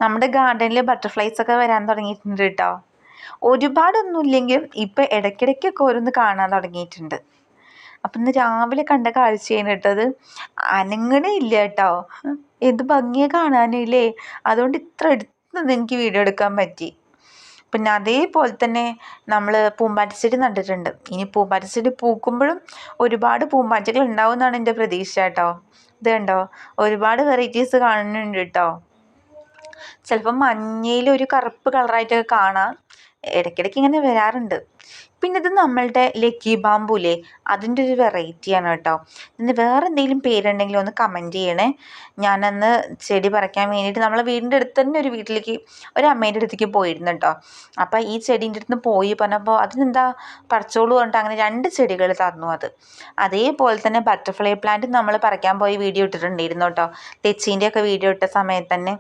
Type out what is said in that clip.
നമ്മുടെ ഗാർഡനിൽ ബട്ടർഫ്ലൈസ് ഒക്കെ വരാൻ തുടങ്ങിയിട്ടുണ്ട് കേട്ടോ. ഒരുപാടൊന്നുമില്ലെങ്കിലും ഇപ്പം ഇടയ്ക്കിടയ്ക്കൊക്കെ ഓരോന്ന് കാണാൻ തുടങ്ങിയിട്ടുണ്ട്. അപ്പം ഇന്ന് രാവിലെ കണ്ട കാഴ്ചയാണ് കേട്ടത്. അനങ്ങണേ ഇല്ല കേട്ടോ. എന്ത് ഭംഗിയാണ് കാണാനില്ലേ. അതുകൊണ്ട് ഇത്ര അടുത്ത് എനിക്ക് വീഡിയോ എടുക്കാൻ പറ്റി. പിന്നെ അതേപോലെ തന്നെ നമ്മൾ പൂമ്പാറ്റച്ചെടി നട്ടിട്ടുണ്ട്. ഇനി പൂമ്പാറ്റച്ചെടി പൂക്കുമ്പോഴും ഒരുപാട് പൂമ്പാറ്റകൾ ഉണ്ടാവും എന്നാണ് എൻ്റെ പ്രതീക്ഷ കേട്ടോ. ഇത് കണ്ടോ, ഒരുപാട് വെറൈറ്റീസ് കാണുന്നുണ്ട് കേട്ടോ. ചിലപ്പം മഞ്ഞയിൽ ഒരു കറുപ്പ് കളറായിട്ടൊക്കെ കാണാം. ഇടയ്ക്കിടയ്ക്ക് ഇങ്ങനെ വരാറുണ്ട്. പിന്നെ ഇത് നമ്മളുടെ ലക്കി ബാമ്പൂല്ലേ, അതിൻ്റെ ഒരു വെറൈറ്റിയാണ് കേട്ടോ. ഇതിന് വേറെ എന്തെങ്കിലും പേരുണ്ടെങ്കിൽ ഒന്ന് കമൻറ്റ് ചെയ്യണേ. ഞാനന്ന് ചെടി പറിക്കാൻ വേണ്ടിയിട്ട് നമ്മളെ വീടിൻ്റെ അടുത്ത് തന്നെ ഒരു വീട്ടിലേക്ക് ഒരു അമ്മേൻ്റെ അടുത്തേക്ക് പോയിരുന്നു കേട്ടോ. അപ്പോൾ ഈ ചെടീൻ്റെ അടുത്ത് പോയി പറഞ്ഞപ്പോൾ അതിനെന്താ പറിച്ചോളൂ പറഞ്ഞിട്ട് അങ്ങനെ 2 ചെടികൾ തന്നു. അതേപോലെ തന്നെ ബട്ടർഫ്ലൈ പ്ലാന്റ് നമ്മൾ പറിക്കാൻ പോയി വീഡിയോ ഇട്ടിട്ടുണ്ടായിരുന്നു കേട്ടോ. തെച്ചീൻ്റെ ഒക്കെ വീഡിയോ ഇട്ട സമയത്ത് തന്നെ